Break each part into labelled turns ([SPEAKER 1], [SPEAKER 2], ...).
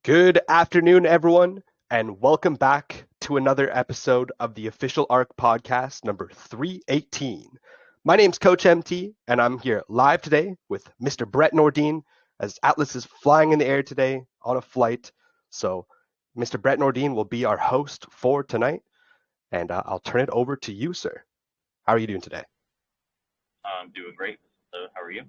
[SPEAKER 1] Good afternoon, everyone, and welcome back to another episode of the official ARK podcast number 318. My name's Coach MT, and I'm here live today with Mr. Brett Nordin as Atlas is flying in the air today on a flight. So, Mr. Brett Nordin will be our host for tonight, and I'll turn it over to you, sir. How are you doing today?
[SPEAKER 2] I'm doing great. So, how are you?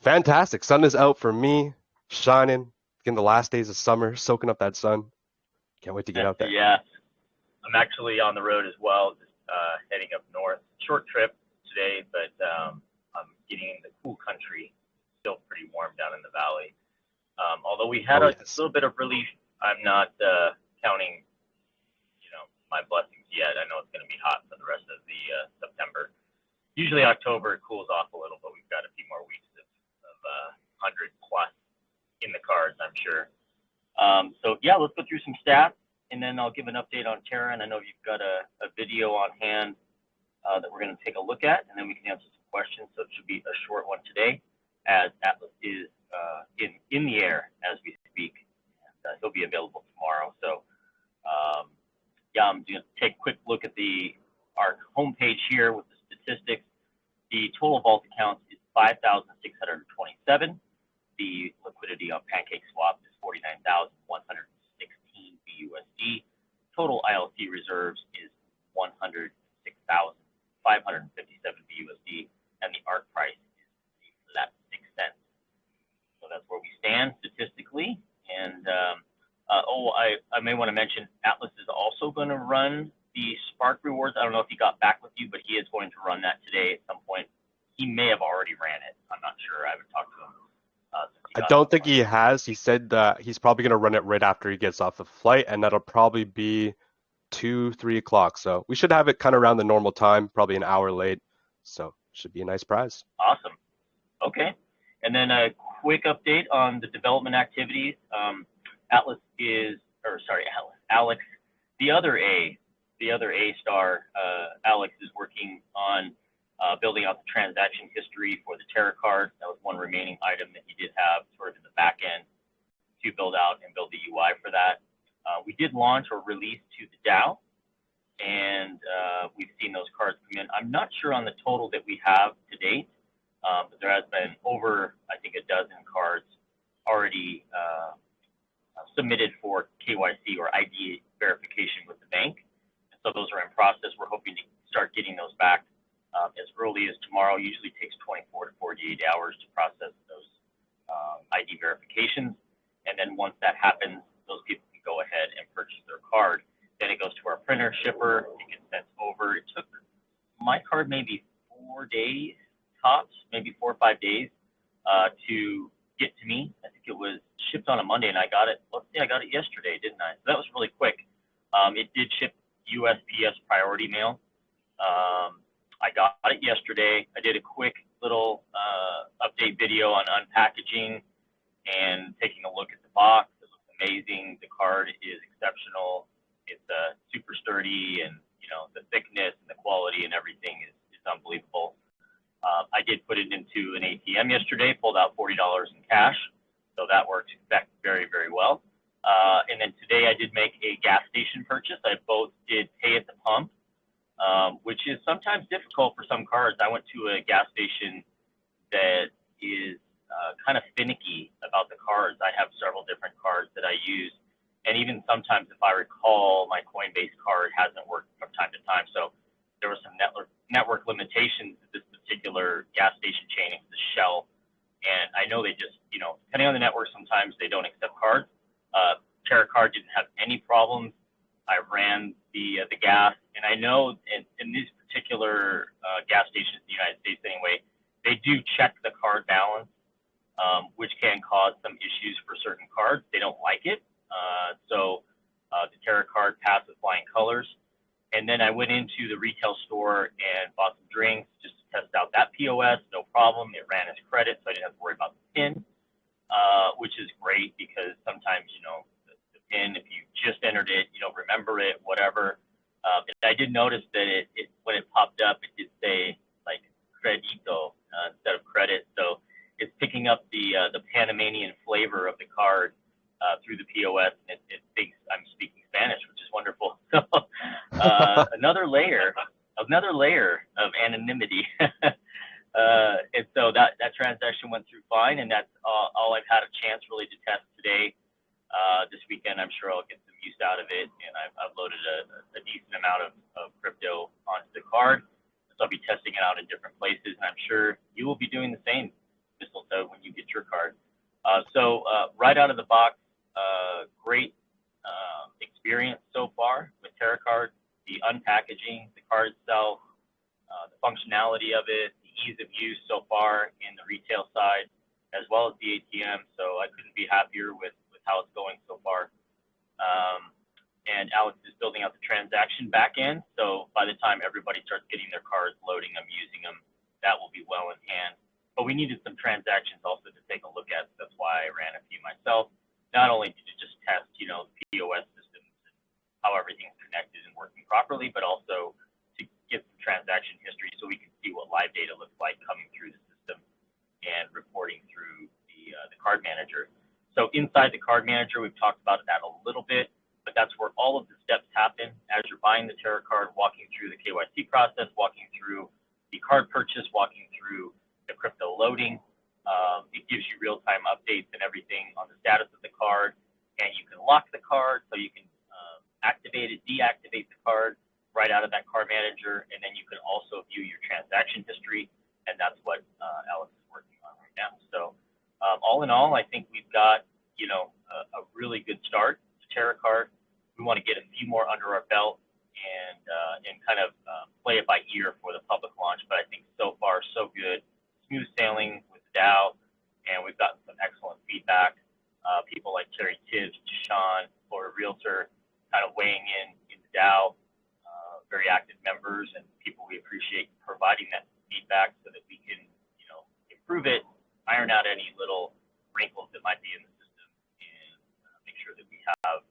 [SPEAKER 1] Fantastic. Sun is out for me, shining. Getting the last days of summer, soaking up that sun. Can't wait to get out there.
[SPEAKER 2] Yeah, I'm actually on the road as well, just heading up north. Short trip today, but I'm getting in the cool country. Still pretty warm down in the valley. Although we had a little bit of relief, I'm not counting, my blessings yet. I know it's going to be hot for the rest of the September. Usually October it cools off a little, but we've got a few more weeks of 100 plus in the cards, I'm sure. So yeah, let's go through some stats, and then I'll give an update on Terra. And I know you've got a video on hand that we're going to take a look at, and then we can answer some questions. So it should be a short one today, as Atlas is in the air as we speak, and he'll be available tomorrow. So yeah, I'm going to take a quick look at the ARK homepage here with the statistics. The total vault accounts is 5,627. The liquidity on PancakeSwap is 49,116 BUSD. Total ILC reserves is 106,557 BUSD, and the ARK price is flat 6 cents. So that's where we stand statistically. And I may want to mention Atlas is also going to run the Spark rewards. I don't know if he got back with you, but he is going to run that today at some point. He may have already ran it. I'm not sure. I haven't talked to him.
[SPEAKER 1] I don't think he has. He said that he's probably going to run it right after he gets off the flight, and that'll probably be 2, 3 o'clock. So we should have it kind of around the normal time, probably an hour late. So should be a nice prize.
[SPEAKER 2] Awesome. Okay. And then a quick update on the development activities. Alex, the other A star, Alex is working on building out the transaction history for the Terra card. That was one remaining item that he did have sort of in the back end to build out and build the UI for that. We did launch or release to the DAO, and we've seen those cards come in. I'm not sure on the total that we have to date, but there has been over, I think, a dozen cards already submitted for KYC or ID verification with the bank. And so those are in process. We're hoping to start getting those back as early as tomorrow. Usually takes 24 to 48 hours to process those ID verifications. And then once that happens, those people can go ahead and purchase their card. Then it goes to our printer, shipper, it gets sent over. It took my card maybe 4 days tops, maybe 4 or 5 days to get to me. I think it was shipped on a Monday, and I got it. Let's say I got it yesterday, didn't I? So that was really quick. It did ship USPS priority mail. I got it yesterday. I did a quick little update video on unpackaging and taking a look at the box. It looks amazing. The card is exceptional. It's super sturdy, and the thickness and the quality and everything is unbelievable. I did put it into an ATM yesterday, pulled out $40 in cash, so that worked very, very well. And then today I did make a gas station purchase. I both did pay at the pump, which is sometimes difficult for some cards. I went to a gas station that is kind of finicky about the cards. I have several different cards that I use, and even sometimes if I recall, my Coinbase card hasn't worked from time to time. So there were some network limitations to this particular gas station chain, the Shell. And I know they just, depending on the network, sometimes they don't accept cards. Terra card didn't have any problems. I ran the gas, and I know in these particular gas stations in the United States anyway, they do check the card balance, which can cause some issues for certain cards. They don't like it. So the Terra card passed with flying colors. And then I went into the retail store and bought some drinks just to test out that POS. No problem. It ran as credit, so I didn't have to worry about the PIN, which is great because sometimes, the PIN, if you just entered it, you don't remember it, whatever. And I did notice that it when it popped up, it did say like credito instead of credit. So it's picking up the Panamanian flavor of the card through the POS, and it thinks I'm speaking Spanish, which is wonderful. So another layer of anonymity. And so that transaction went through fine, and that's all I've had a chance really to test today. This weekend, I'm sure I'll get some use out of it, and I've loaded a decent amount of crypto onto the card. So I'll be testing it out in different places, and I'm sure you will be doing the same, Mistletoe, when you get your card. So right out of the box, great experience so far with Terra Card. The unpackaging, the card itself, the functionality of it, the ease of use so far in the retail side, as well as the ATM. So I couldn't be happier with how it's going so far. And Alex is building out the transaction back end. So by the time everybody starts getting their cards, loading them, using them, that will be well in hand. But we needed some transactions also to take a look at. So that's why I ran a few myself. Not only to just test, the POS systems and how everything's connected and working properly, but also to get some transaction history so we can see what live data looks like coming through the system and reporting through the card manager. So inside the card manager, we've talked about that a little bit, but that's where all of the steps happen as you're buying the Terra card, walking through the KYC process, walking through the card purchase, walking through the crypto loading. It gives you real-time updates and everything on the status of the card, and you can lock the card so you can activate it, deactivate the card right out of that card manager, and then you can also view your transaction history, and that's what Alex is working on right now. So all in all, I think we've got a really good start to Terra card. We want to get a few more under our belt and kind of play it by ear for the public launch, but I think so far so good. Smooth sailing with the DAO, and we've gotten some excellent feedback. People like Terry Tibbs, Sean, Florida Realtor, kind of weighing in the DAO, very active members and people we appreciate providing that feedback so that we can, improve it, iron out any little wrinkles that might be in the system, and make sure that we have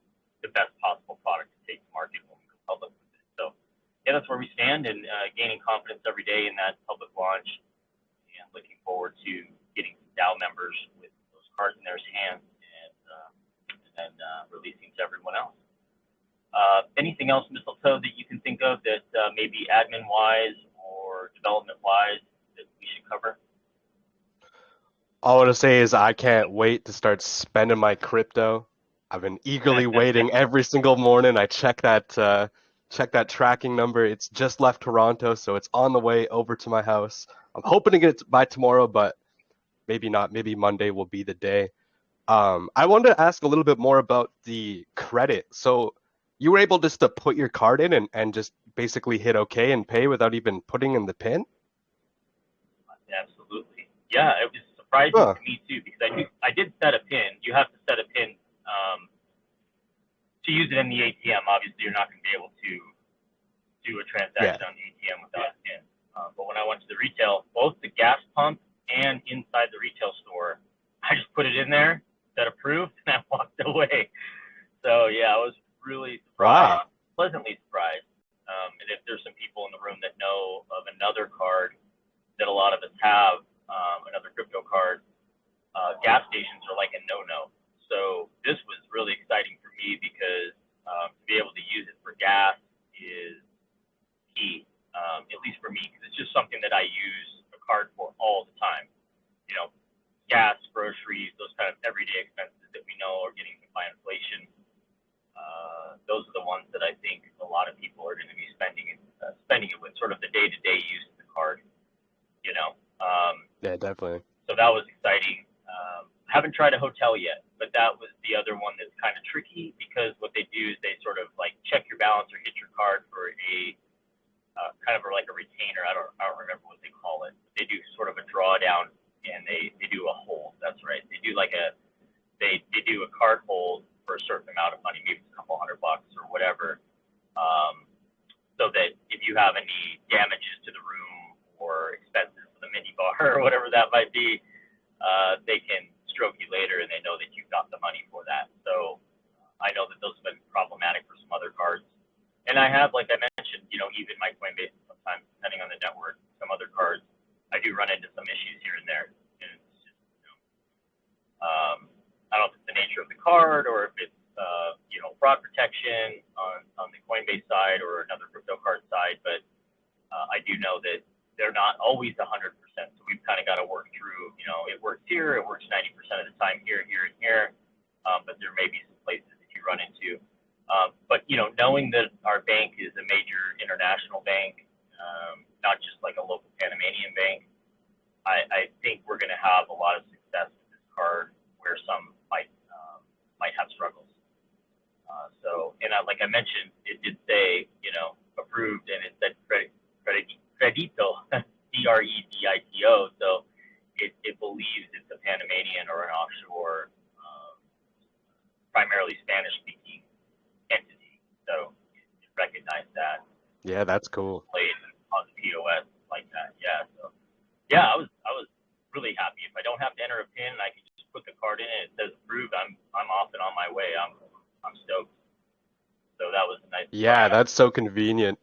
[SPEAKER 2] the best possible product to take to market when we go public with it. So, yeah, that's where we stand, and gaining confidence every day in that public launch, and looking forward to getting some DAO members with those cards in their hands and releasing to everyone else. Anything else, Mistletoe, that you can think of that maybe admin-wise or development-wise that we should cover?
[SPEAKER 1] All I want to say is I can't wait to start spending my crypto. I've been eagerly waiting every single morning. I check that tracking number. It's just left Toronto, so it's on the way over to my house. I'm hoping to get it by tomorrow, but maybe not. Maybe Monday will be the day. I wanted to ask a little bit more about the credit. So you were able just to put your card in and just basically hit OK and pay without even putting in the PIN?
[SPEAKER 2] Absolutely. Yeah, it was surprising to me too, because I did set a PIN. You have to set a PIN to use it in the ATM. Obviously, you're not going to be able to do a transaction on the ATM without a PIN. But when I went to the retail, both the gas pump and inside the retail store, I just put it in there, said approved, and I walked away. So yeah, I was really surprised, pleasantly surprised. And if there's some people in the room that know of another card that a lot of us have, another crypto card, gas stations are like a no-no. So this was really exciting for me because to be able to use it for gas is key, at least for me, because it's just something that I use a card for all the time. Gas, groceries, those kind of everyday expenses that we know are getting hit by inflation. Those are the ones that I think a lot of people are going to be spending it with, sort of the day-to-day use of the card.
[SPEAKER 1] Yeah, definitely.
[SPEAKER 2] So that was exciting. Haven't tried a hotel yet, but that was the other one that's kind of tricky, because what they do is they sort of like check your balance or hit your card for a kind of like a retainer. I don't remember what they call it. They do sort of a drawdown, and they do a hold. That's right. They do like they do a card hold for a certain amount of money, maybe it's a couple $100 or whatever, so that if you have any damages to the room or expenses for the mini bar or whatever that might be, they can stroke you later, and they know that you've got the money for that. So I know that those have been problematic for some other cards. And I have, like I mentioned, even my Coinbase, sometimes, depending on the network, some other cards, I do run into some issues here and there. And it's just, I don't know if it's the nature of the card, or if it's fraud protection on the Coinbase side or another crypto card side. But I do know that they're not always 100%. So we've kind of got to work through, it works here, it works 90% of the time here, here, and here. But there may be some places that you run into. But knowing that our bank is a major international bank, not just like a local Panamanian bank, I think we're going to have a lot of success with this card, where some might have struggles. Like I mentioned, it did say, approved, and it said credito, CREDITO. So it believes it's a Panamanian or an offshore, primarily Spanish-speaking entity. So it recognized that.
[SPEAKER 1] Yeah, that's cool.
[SPEAKER 2] Played on the POS like that. Yeah. So yeah, I was really happy. If I don't have to enter a PIN, I can just put the card in and it says approved. I'm off and on my way. I'm stoked. So that was a nice.
[SPEAKER 1] Yeah, that's so convenient.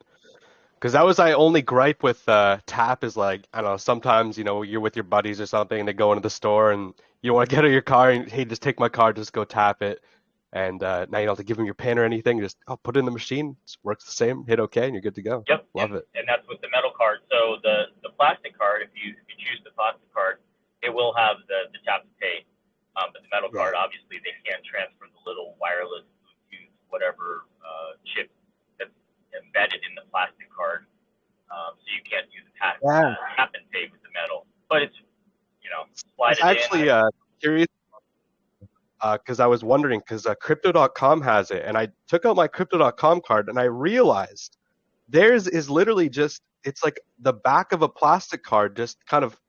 [SPEAKER 1] Because that was my only gripe with Tap is like, I don't know, sometimes, you're with your buddies or something and they go into the store and you want to get out of your car and, hey, just take my card, just go tap it. And now you don't have to give them your PIN or anything. Just put it in the machine. It works the same. Hit OK and you're good to go.
[SPEAKER 2] Yep.
[SPEAKER 1] Love it.
[SPEAKER 2] And that's with the metal card. So the plastic card, if you choose the plastic card, it will have the tap to pay. But the metal card, obviously, they can't transfer the little wireless Bluetooth, whatever chip that's embedded in the plastic card. So you can't use the tap and pay with the metal. But it's, slide it in.
[SPEAKER 1] Actually curious because I was wondering, because Crypto.com has it, and I took out my Crypto.com card and I realized theirs is literally just, it's like the back of a plastic card just kind of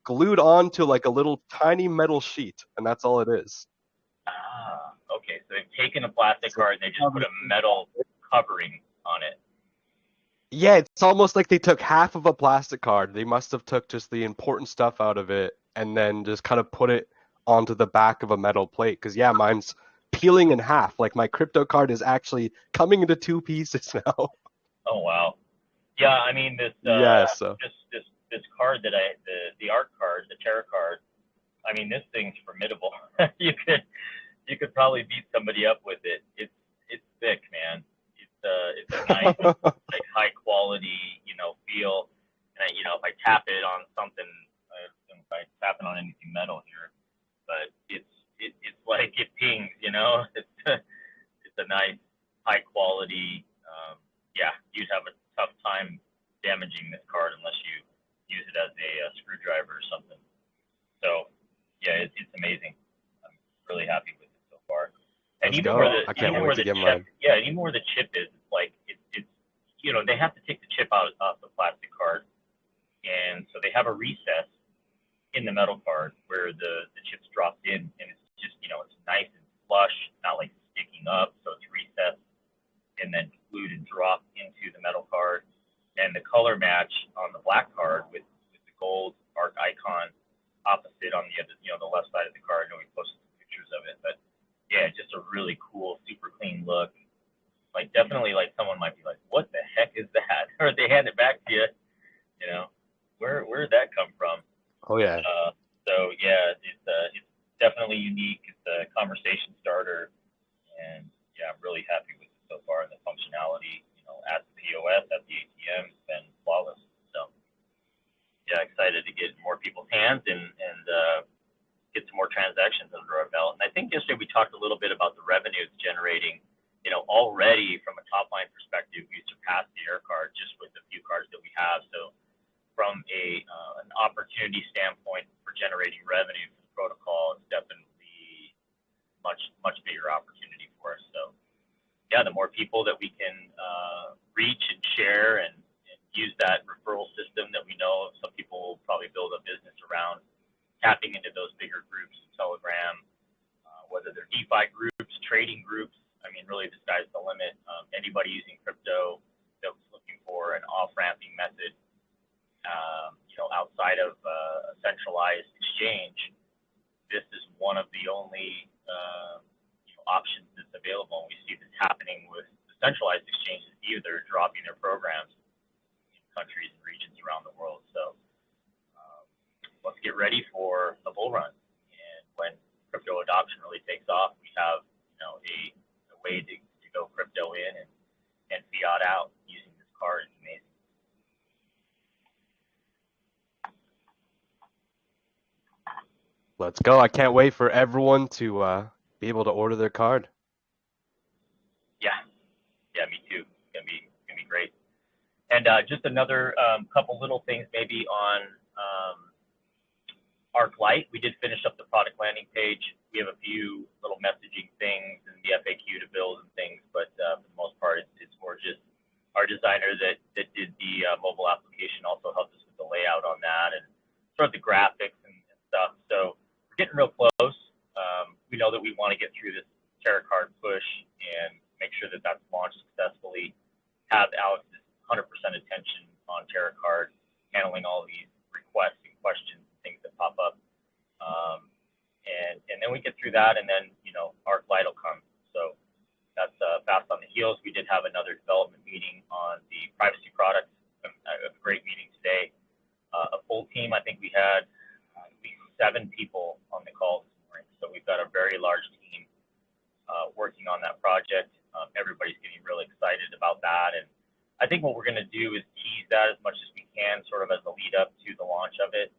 [SPEAKER 1] glued onto like a little tiny metal sheet, and that's all it is.
[SPEAKER 2] Okay. So they've taken a plastic card and they just put a metal covering on it.
[SPEAKER 1] Yeah, it's almost like they took half of a plastic card. They must have took just the important stuff out of it and then just kind of put it onto the back of a metal plate. Because yeah, mine's peeling in half. Like my crypto card is actually coming into two pieces now.
[SPEAKER 2] Oh wow. Yeah, I mean this this card that the ARK card, the Terra card, I mean this thing's formidable. you could probably beat somebody up with it. It's thick, man. It's a nice like high quality, feel. And if I tap it on something, if I tap it on anything metal here, but it's like it pings, it's a nice high quality. You'd have a tough time damaging this card unless you use it as a screwdriver or something. So yeah, it's amazing. I'm really happy with it so far. And
[SPEAKER 1] Let's
[SPEAKER 2] even
[SPEAKER 1] go.
[SPEAKER 2] where the
[SPEAKER 1] I can't
[SPEAKER 2] even
[SPEAKER 1] wait
[SPEAKER 2] where
[SPEAKER 1] to
[SPEAKER 2] the
[SPEAKER 1] get
[SPEAKER 2] chip,
[SPEAKER 1] mine.
[SPEAKER 2] yeah, even where the chip is, it's like it's they have to take the chip out of the plastic card, and so they have a recess in the metal card where the chip's dropped in, and it's just it's nice and flush, not like sticking up, so it's recessed and then glued and dropped into the metal card. And the color match on the black card with the gold ARK icon opposite on the other, the left side of the card. I know we posted some pictures of it, but yeah, just a really cool, super clean look. Like definitely, like someone might be like, "What the heck is that?" Or they hand it back to you. Where did that come from?
[SPEAKER 1] Oh yeah.
[SPEAKER 2] So yeah, it's definitely unique. It's a conversation starter, and yeah, I'm really happy with it so far. And the functionality, at the POS, at the ATM, has been flawless. So yeah, excited to get more people's hands and get some more transactions under our belt. And I think yesterday we talked a little bit about the revenue it's generating. Already from a top line perspective, we surpassed the air card just with the few cards that we have. So from an opportunity standpoint for generating revenue for the protocol, it's definitely much bigger opportunity for us. So yeah, the more people that we can reach and share and use that referral system that we know some people will probably build a business around, tapping into those bigger groups, Telegram, whether they're DeFi groups, trading groups. I mean, really, the sky's the limit. Anybody using crypto that was looking for an off-ramping method, outside of a centralized exchange, this is one of the only options that's available. And we see this happening with the centralized exchanges, either dropping their programs in countries and regions around the world. So let's get ready for the bull run. And when crypto adoption really takes off, we have a way to go crypto in and fiat out using this card. It's amazing.
[SPEAKER 1] Let's go. I can't wait for everyone to be able to order their card.
[SPEAKER 2] Yeah, me too. It's gonna be great. And just another couple little things maybe on ARK Lite. We did finish up the product landing page. We have a few little messaging things and the FAQ to build and things, but for the most part, it's more just our designer that did the mobile application also helped us with the layout on that and sort of the graphics and stuff. So we're getting real close. We know that we want to get through this Terra card push and make sure that that's launched successfully. Have Alex's 100% attention on Terra card, handling all these requests and questions and things that pop up. And then we get through that, and then ARK Lite will come. So that's fast on the heels. We did have another development meeting on the privacy products. A great meeting today. A full team. I think we had at least 7 people on the call this morning. So we've got a very large team working on that project. Everybody's getting really excited about that, and I think what we're going to do is tease that as much as we can, sort of as a lead up to the launch of it,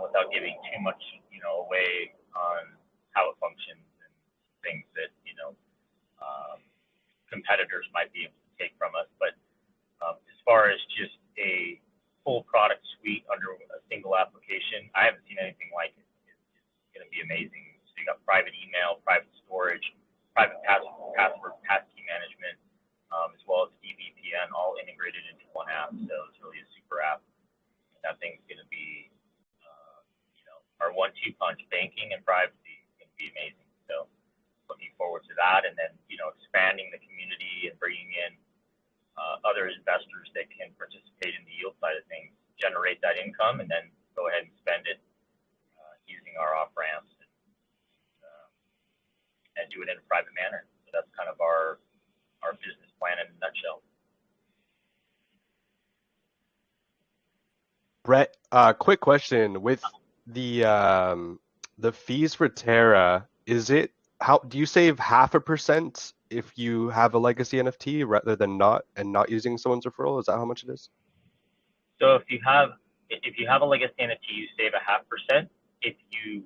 [SPEAKER 2] without giving too much, away on how it functions and things that competitors might be able to take from us. But as far as just a full product suite under a single application, I haven't seen anything like it. It's going to be amazing. So you got private email, private storage, private password, passkey management, as well as EVPN, all integrated into one app. So it's really a super app. That thing's going to be, our 1-2 punch. Banking and privacy is going to be amazing. So looking forward to that, and then expanding the community and bringing in other investors that can participate in the yield side of things, generate that income, and then go ahead and spend it using our off ramps and do it in a private manner. So that's kind of our business plan in a nutshell.
[SPEAKER 1] Brett, quick question. With the fees for Terra, how do you save 0.5% if you have a legacy NFT rather than not using someone's referral? Is that how much it is?
[SPEAKER 2] So if you have a legacy NFT, you save 0.5%. If you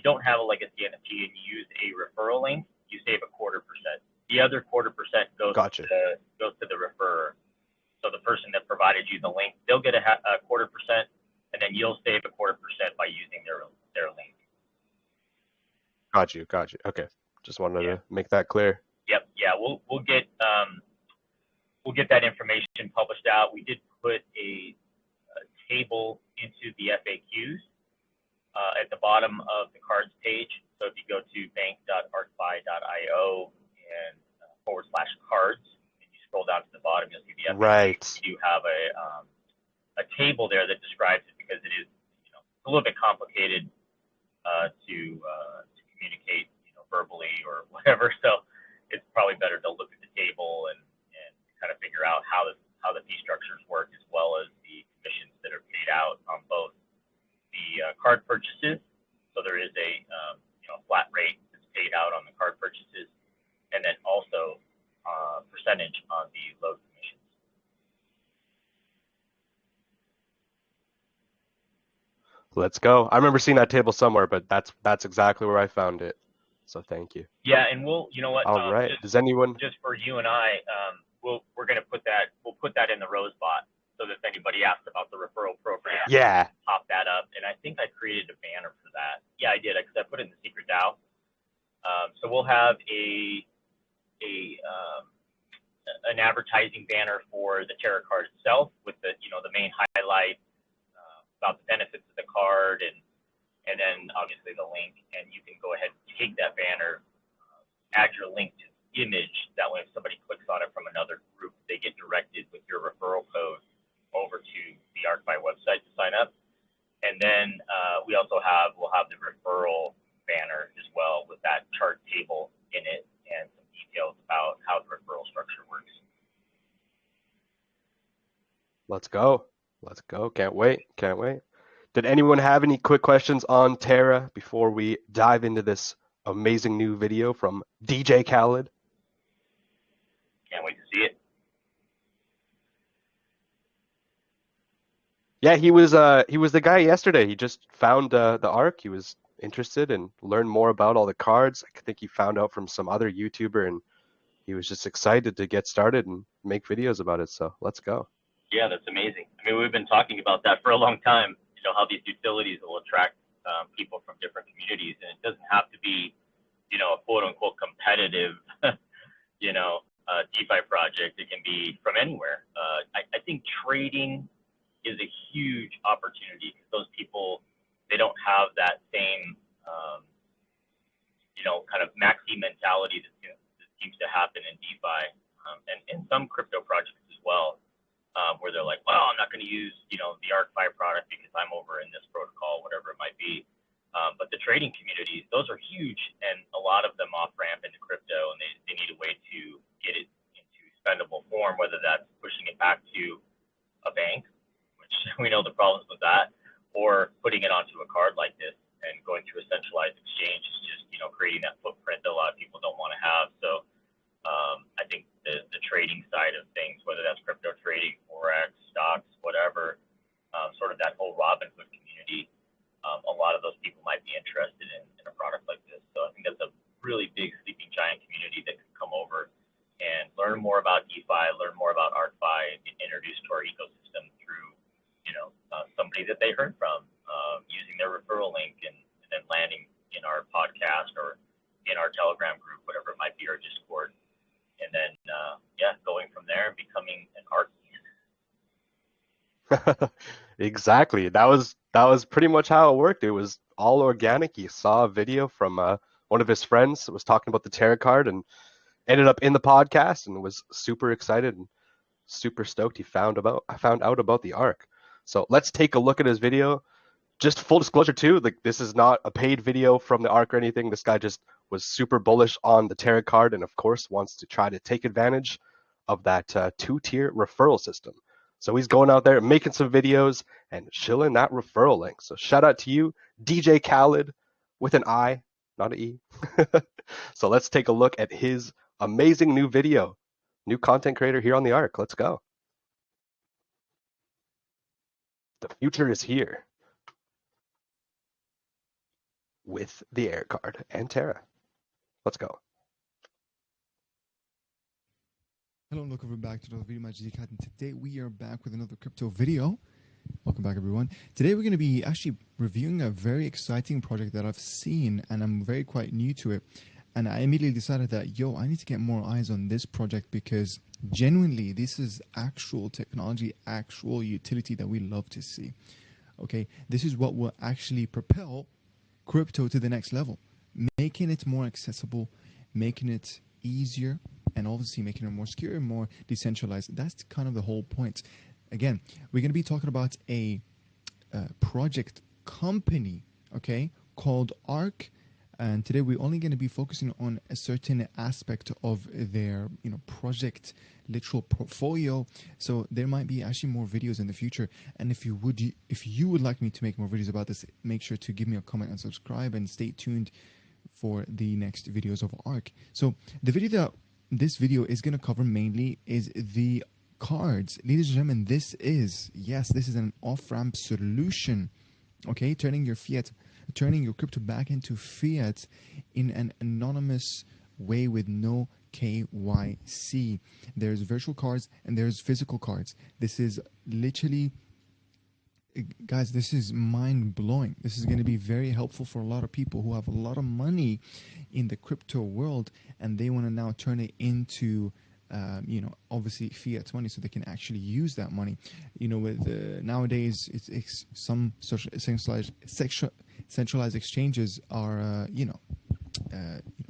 [SPEAKER 2] don't have a legacy NFT and you use a referral link, you save 0.25%. The other 0.25% goes
[SPEAKER 1] Gotcha.
[SPEAKER 2] to the referrer. So the person that provided you the link, they'll get 0.25%, and then you'll save 0.25% by using their link.
[SPEAKER 1] Got you. Okay, just wanted to make that clear.
[SPEAKER 2] Yep. Yeah. We'll get that information published out. We did put a table into the FAQs at the bottom of the cards page. So if you go to bank.arkfi.io and /cards, and you scroll down to the bottom, you'll see the FAQ.
[SPEAKER 1] Right.
[SPEAKER 2] You have a table there that describes it, because it is a little bit complicated to communicate verbally or whatever. So it's probably better to look at the table and kind of figure out how the fee structures work, as well as the commissions that are paid out on both the card purchases. So there is a flat rate that's paid out on the card purchases, and then also percentage on the load commissions.
[SPEAKER 1] Let's go. I remember seeing that table somewhere, but that's exactly where I found it. So thank you.
[SPEAKER 2] Yeah, and we'll, what?
[SPEAKER 1] All right. Does anyone?
[SPEAKER 2] Just for you and I, we're going to put that. We'll put that in the Rosebot, so that if anybody asks about the referral program, pop that up. And I think I created a banner for that. Yeah, I did, because I put it in the secret DAO. So we'll have an advertising banner for the Terra card itself, with the the main highlight about the benefits of the card, and then obviously the link. And you can go ahead and take that banner, add your link to the image. That way, if somebody clicks on it from another group, they get directed with your referral code over to the ArkFi website to sign up. And then we'll have the referral banner as well, with that chart table in it and some details about how the referral structure works. Let's go.
[SPEAKER 1] Can't wait. Did anyone have any quick questions on Terra before we dive into this amazing new video from DJKhalid?
[SPEAKER 2] Can't wait to see it.
[SPEAKER 1] Yeah, he was the guy yesterday. He just found the ARK. He was interested and learned more about all the cards. I think he found out from some other YouTuber, and he was just excited to get started and make videos about it. So let's go.
[SPEAKER 2] Yeah, that's amazing. I mean, we've been talking about that for a long time. You know, how these utilities will attract people from different communities, and it doesn't have to be, you know, a quote unquote competitive, DeFi project. It can be from anywhere. I think trading is a huge opportunity because those people, they don't have that same, kind of maxi mentality that seems to happen in DeFi and in some crypto projects as well, where they're like, well, I'm not going to use, the ArkFi product because I'm over in this protocol, whatever it might be. But the trading communities, those are huge, and a lot of them off ramp into crypto, and they need a way to get it into spendable form, whether that's pushing it back to a bank, which we know the problems with that, or putting it onto a card like this and going through a centralized exchange is just, creating that footprint that a lot of people don't want to have. So I think the trading side of things, whether that's crypto trading, Forex, stocks, whatever, sort of that whole Robinhood community, a lot of those people might be interested in a product like this. So I think that's a really big sleeping giant community that could come over and learn more about DeFi, learn more about ArkFi, and get introduced to our ecosystem through, somebody that they heard from, using their referral link and then landing in our podcast or in our Telegram group, whatever it might be, or Discord, and then going from there and becoming an ARK.
[SPEAKER 1] Exactly. That was pretty much how it worked. It was all organic. He saw a video from one of his friends that was talking about the Terra card and ended up in the podcast and was super excited and super stoked he found out about the ARK. So let's take a look at his video. Just full disclosure too, like this is not a paid video from the ARK or anything. This guy just was super bullish on the Terra card and of course wants to try to take advantage of that 2-tier referral system. So he's going out there making some videos and shilling that referral link. So shout out to you, DJKhalid, with an I, not an E. So let's take a look at his amazing new video. New content creator here on the ARK. Let's go. The future is here with the ARK card and Terra. Let's go.
[SPEAKER 3] Hello and welcome back to another video. My DJKhalid, and today we are back with another crypto video. Welcome back, everyone. Today we're going to be actually reviewing a very exciting project that I've seen, and I'm very quite new to it. And I immediately decided that, I need to get more eyes on this project because genuinely this is actual technology, actual utility that we love to see. Okay, this is what will actually propel crypto to the next level, making it more accessible, making it easier, and obviously making it more secure and more decentralized. That's kind of the whole point. Again, we're going to be talking about a project company, okay, called ARK. And today we're only going to be focusing on a certain aspect of their, project literal portfolio. So there might be actually more videos in the future. And if you would like me to make more videos about this, make sure to give me a comment and subscribe and stay tuned for the next videos of ARK. So the video that this video is going to cover mainly is the cards. Ladies and gentlemen, this is an off-ramp solution, okay? Turning your crypto back into fiat in an anonymous way with no KYC. There's virtual cards and there's physical cards. This is literally, guys, this is mind-blowing. This is going to be very helpful for a lot of people who have a lot of money in the crypto world and they want to now turn it into obviously fiat money so they can actually use that money. With nowadays it's some centralized exchanges are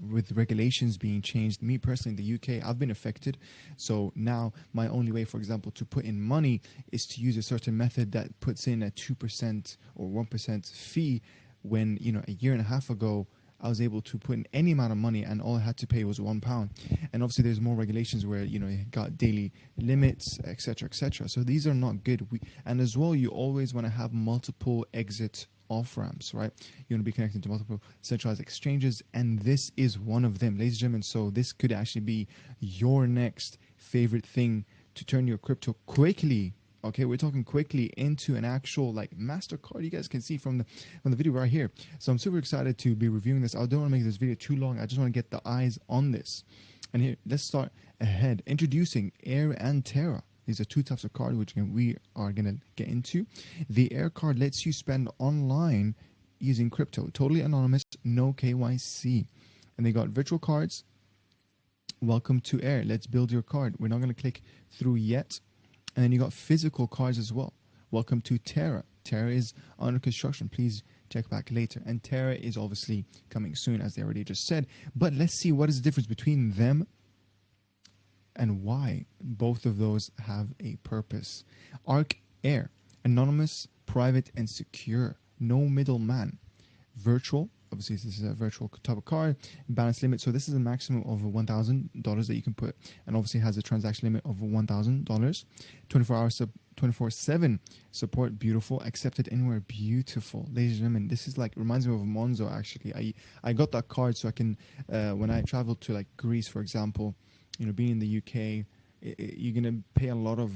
[SPEAKER 3] with regulations being changed. Me personally, in the UK, I've been affected. So now my only way, for example, to put in money is to use a certain method that puts in a 2% or 1% fee when, a year and a half ago, I was able to put in any amount of money, and all I had to pay was £1. And obviously, there's more regulations where you got daily limits, etc., etc. So these are not good. And as well, you always want to have multiple exit off ramps, right? You want to be connected to multiple centralized exchanges, and this is one of them, ladies and gentlemen. So this could actually be your next favorite thing to turn your crypto quickly. Okay, we're talking quickly into an actual like MasterCard. You guys can see from the video right here. So I'm super excited to be reviewing this. I don't want to make this video too long. I just want to get the eyes on this. And here, let's start ahead. Introducing Air and Terra. These are two types of card which we are going to get into. The Air card lets you spend online using crypto. Totally anonymous, no KYC. And they got virtual cards. Welcome to Air. Let's build your card. We're not going to click through yet. And then you got physical cards as well. Welcome to Terra. Terra is under construction. Please check back later. And Terra is obviously coming soon, as they already just said. But let's see what is the difference between them and why both of those have a purpose. ARK-Air, anonymous, private, and secure. No middleman. Virtual. Obviously, this is a virtual type of card. Balance limit. So this is a maximum of $1,000 that you can put, and obviously has a transaction limit of $1,000. 24 hours, 24/7 support. Beautiful. Accepted anywhere. Beautiful. Ladies and gentlemen, this is like reminds me of Monzo. Actually, I got that card so I can when I travel to like Greece, for example, being in the UK. You're going to pay a lot of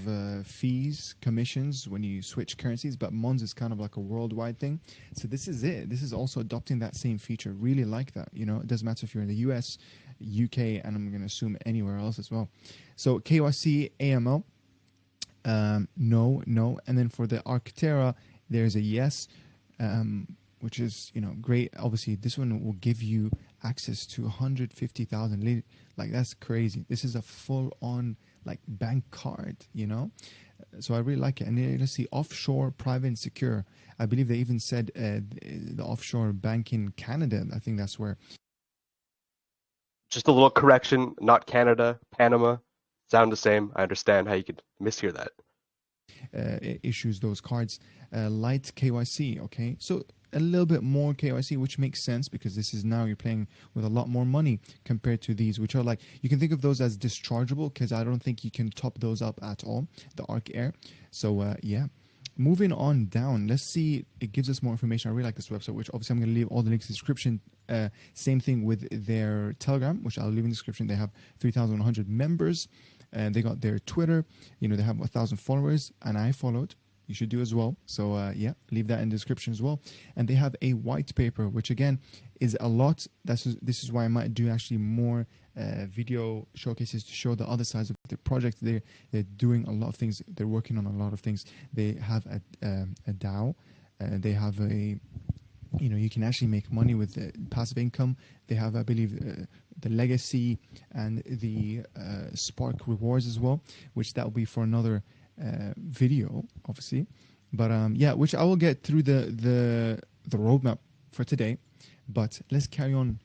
[SPEAKER 3] fees, commissions when you switch currencies, but Mons is kind of like a worldwide thing. So this is it. This is also adopting that same feature. Really like that. It doesn't matter if you're in the US, UK, and I'm going to assume anywhere else as well. So KYC, AML, no. And then for the ARK-Terra, there's a yes, which is, great. Obviously, this one will give you access to 150,000. Like, that's crazy. This is a full-on like bank card, so I really like it. And then let's see, offshore, private, and secure. I believe they even said the offshore bank in Canada. I think that's where.
[SPEAKER 1] Just a little correction, not Canada, Panama. Sound the same. I understand how you could mishear that.
[SPEAKER 3] Issues those cards. Light KYC, okay? So a little bit more KYC, which makes sense because this is now you're playing with a lot more money compared to these, which are like, you can think of those as dischargeable because I don't think you can top those up at all, the ARK-Air. So yeah. Moving on down, let's see, it gives us more information. I really like this website, which obviously I'm going to leave all the links in the description. Same thing with their Telegram, which I'll leave in the description. They have 3,100 members. And they got their Twitter. They have 1,000 followers, and I followed. You should do as well. So yeah, leave that in the description as well. And they have a white paper, which again is a lot. This is why I might do actually more video showcases to show the other sides of the project. They're doing a lot of things. They're working on a lot of things. They have a DAO. They have a you can actually make money with passive income. They have, I believe, the legacy and the Spark rewards as well, which that will be for another video, obviously. But yeah, which I will get through the roadmap for today. But let's carry on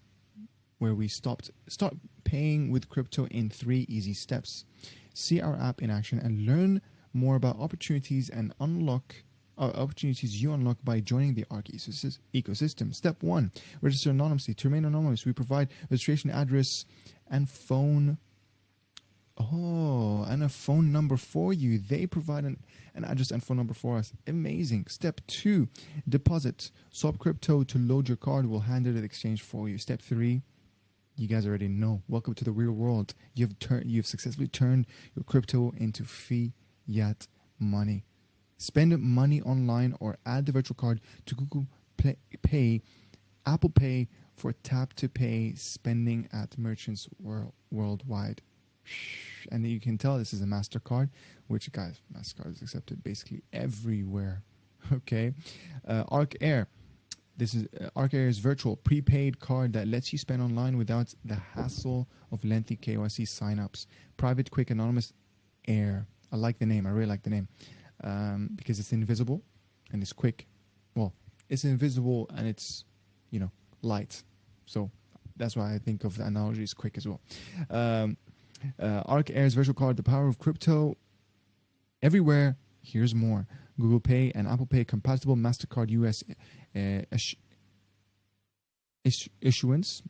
[SPEAKER 3] where we stopped. Start paying with crypto in 3 easy steps. See our app in action and learn more about opportunities and opportunities you unlock by joining the ARK ecosystem. Step 1, register anonymously. To remain anonymous, we provide registration address and phone. Oh, and a phone number for you. They provide an address and phone number for us. Amazing. Step 2, deposit. Swap crypto to load your card. We'll handle the exchange for you. Step 3, you guys already know. Welcome to the real world. You've successfully turned your crypto into fiat money. Spend money online or add the virtual card to Google Pay, Apple Pay for tap to pay spending at merchants worldwide. And you can tell this is a MasterCard, which, guys, MasterCard is accepted basically everywhere. Okay. ARK-Air. This is ARK-Air is virtual prepaid card that lets you spend online without the hassle of lengthy KYC signups. Private, quick, anonymous Air. I like the name. I really like the name. Because it's invisible and it's quick. Well, it's invisible and it's, light. So that's why I think of the analogy is quick as well. ARK-Air's virtual card, the power of crypto everywhere. Here's more. Google Pay and Apple Pay compatible, MasterCard US issuance.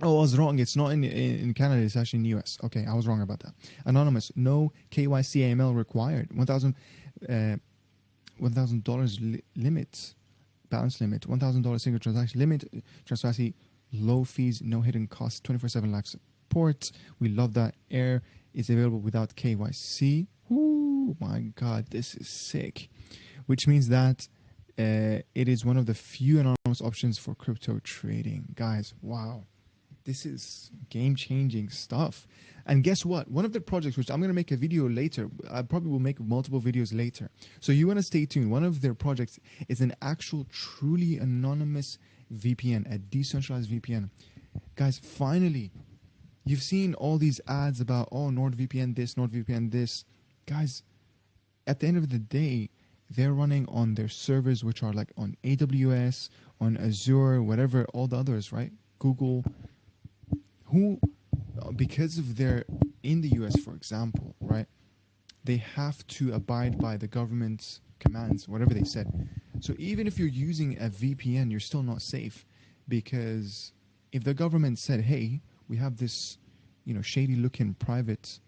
[SPEAKER 3] Oh, I was wrong. It's not in Canada. It's actually in the US. Okay, I was wrong about that. Anonymous. No KYC AML required. $1,000 limit. Balance limit. $1,000 single transaction limit. Transparency. Low fees. No hidden costs. 24/7 live support. We love that. Air is available without KYC. Oh my God, this is sick. Which means that it is one of the few anonymous options for crypto trading. Guys, wow. This is game-changing stuff. And guess what? One of the projects, which I'm going to make a video later, I probably will make multiple videos later. So you want to stay tuned. One of their projects is an actual, truly anonymous VPN, a decentralized VPN. Guys, finally, you've seen all these ads about, oh, NordVPN this, NordVPN this. Guys, at the end of the day, they're running on their servers, which are like on AWS, on Azure, whatever, all the others, right? Google. Who, because of their, in the US, for example, right, they have to abide by the government's commands, whatever they said. So even if you're using a VPN, you're still not safe, because if the government said, hey, we have this, shady looking private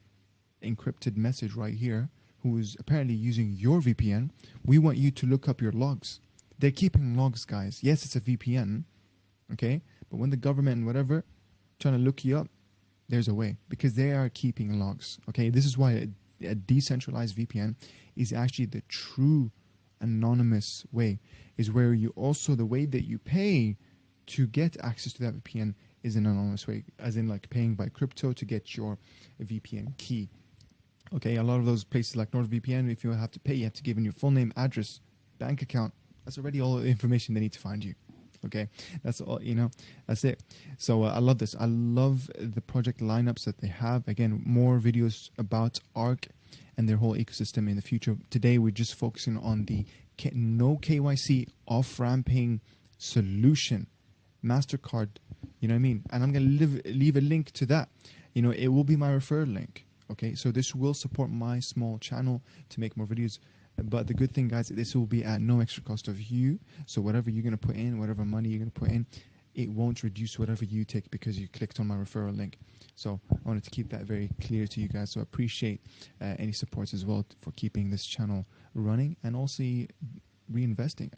[SPEAKER 3] encrypted message right here, who is apparently using your VPN, we want you to look up your logs. They're keeping logs, guys. Yes, it's a VPN, okay, but when the government and whatever trying to look you up, there's a way, because they are keeping logs. Okay, this is why a decentralized VPN is actually the true anonymous way, is where you also, the way that you pay to get access to that VPN is an anonymous way, as in like paying by crypto to get your VPN key. Okay, a lot of those places like NordVPN, if you have to pay, you have to give in your full name, address, bank account. That's already all the information they need to find you. Okay, that's all, that's it. So I love this. I love the project lineups that they have. Again, more videos about ARK and their whole ecosystem in the future. Today, we're just focusing on the no KYC off-ramping solution, MasterCard, you know what I mean? And I'm going to leave a link to that. It will be my referral link. Okay, so this will support my small channel to make more videos. But the good thing, guys, this will be at no extra cost of you. So whatever you're going to put in, whatever money you're going to put in, it won't reduce whatever you take because you clicked on my referral link. So I wanted to keep that very clear to you guys. So I appreciate any supports as well for keeping this channel running, and also reinvesting.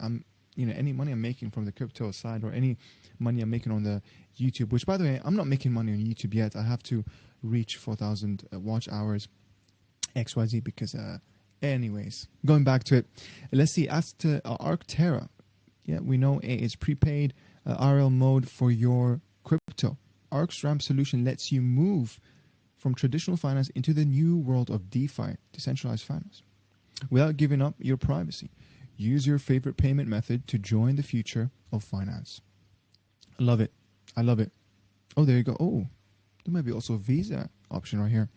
[SPEAKER 3] Any money I'm making from the crypto side, or any money I'm making on the YouTube, which, by the way, I'm not making money on YouTube yet. I have to reach 4,000 watch hours XYZ because anyways, going back to it, let's see. As to ARK Terra, yeah, we know it's prepaid RL mode for your crypto. ARK's ramp solution lets you move from traditional finance into the new world of DeFi, decentralized finance, without giving up your privacy. Use your favorite payment method to join the future of finance. I love it. I love it. Oh, there you go. Oh, there might be also a Visa option right here.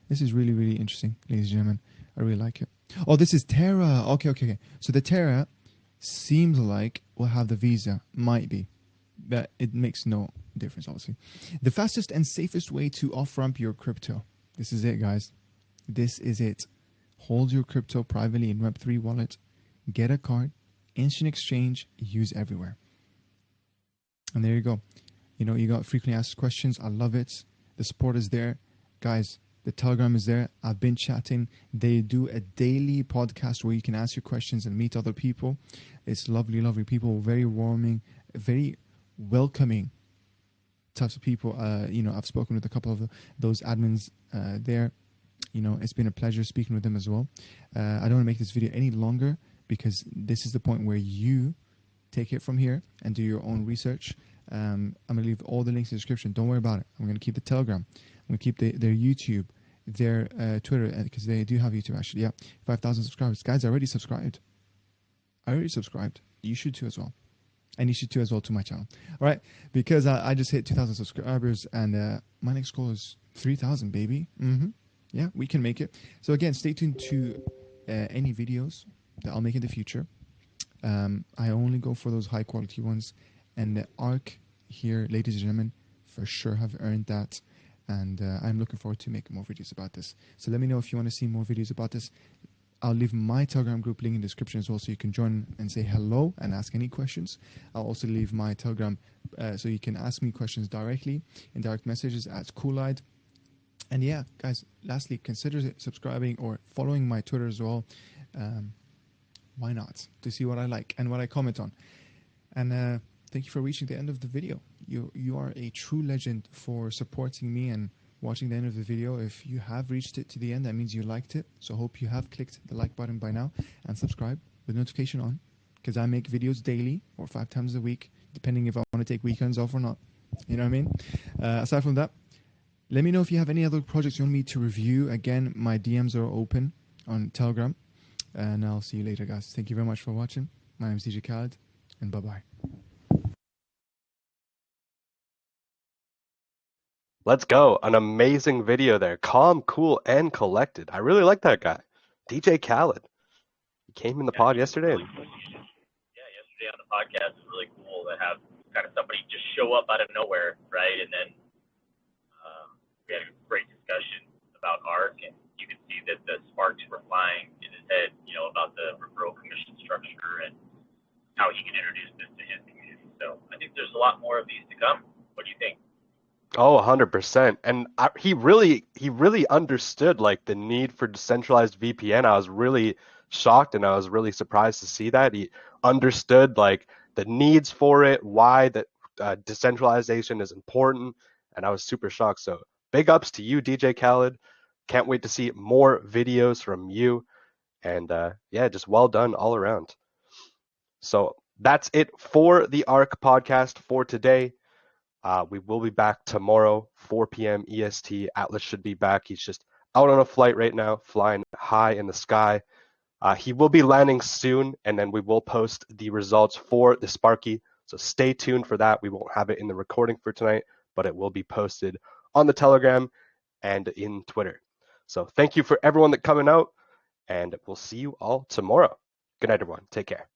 [SPEAKER 3] This is really, really interesting, ladies and gentlemen. I really like it. Oh, this is Terra. Okay. So the Terra seems like we'll have the Visa. Might be. But it makes no difference, obviously. The fastest and safest way to off-ramp your crypto. This is it, guys. This is it. Hold your crypto privately in Web3 wallet. Get a card. Instant exchange. Use everywhere. And there you go. You got frequently asked questions. I love it. The support is there. Guys, the Telegram is there. I've been chatting. They do a daily podcast where you can ask your questions and meet other people. It's lovely, lovely people. Very warming, very welcoming types of people. I've spoken with a couple of those admins there. It's been a pleasure speaking with them as well. I don't want to make this video any longer because this is the point where you take it from here and do your own research. I'm going to leave all the links in the description. Don't worry about it. I'm going to keep the Telegram. I'm going to keep their YouTube, their Twitter, because they do have YouTube actually. Yeah, 5,000 subscribers. Guys, I already subscribed. You should too as well. And you should too as well to my channel. All right, because I just hit 2,000 subscribers and my next goal is 3,000, baby. Yeah, we can make it. So again, stay tuned to any videos that I'll make in the future. I only go for those high quality ones. And the ARK here, ladies and gentlemen, for sure have earned that. And I'm looking forward to making more videos about this. So let me know if you want to see more videos about this. I'll leave my Telegram group link in the description as well, so you can join and say hello and ask any questions. I'll also leave my Telegram so you can ask me questions directly in direct messages at Coolide. And yeah, guys, lastly, consider subscribing or following my Twitter as well. Why not? To see what I like and what I comment on. And thank you for reaching the end of the video. You are a true legend for supporting me and watching the end of the video. If you have reached it to the end, that means you liked it. So hope you have clicked the like button by now and subscribe with notification on, because I make videos daily or 5 times a week, depending if I want to take weekends off or not. You know what I mean? Aside from that, let me know if you have any other projects you want me to review. Again, my DMs are open on Telegram. And I'll see you later, guys. Thank you very much for watching. My name is DJKhalid, and bye-bye.
[SPEAKER 1] Let's go. An amazing video there. Calm, cool, and collected. I really like that guy. DJKhalid. He came in the pod yesterday.
[SPEAKER 2] Really cool. Yesterday on the podcast was really cool to have kind of somebody just show up out of nowhere, right? And then we had a great discussion about ARK, and you could see that the sparks were flying in his head, about the referral commission structure and how he can introduce this to his community. So I think there's a lot more of these to come. What do you think?
[SPEAKER 1] Oh, 100%. And he really understood like the need for decentralized VPN. I was really shocked and I was really surprised to see that. He understood like the needs for it, why that decentralization is important, and I was super shocked. So big ups to you, DJKhalid. Can't wait to see more videos from you. And yeah, just well done all around. So that's it for the ARK podcast for today. We will be back tomorrow, 4 p.m. EST. Atlas should be back. He's just out on a flight right now, flying high in the sky. He will be landing soon, and then we will post the results for the Sparky. So stay tuned for that. We won't have it in the recording for tonight, but it will be posted on the Telegram and in Twitter. So thank you for everyone that coming out, and we'll see you all tomorrow. Good night, everyone. Take care.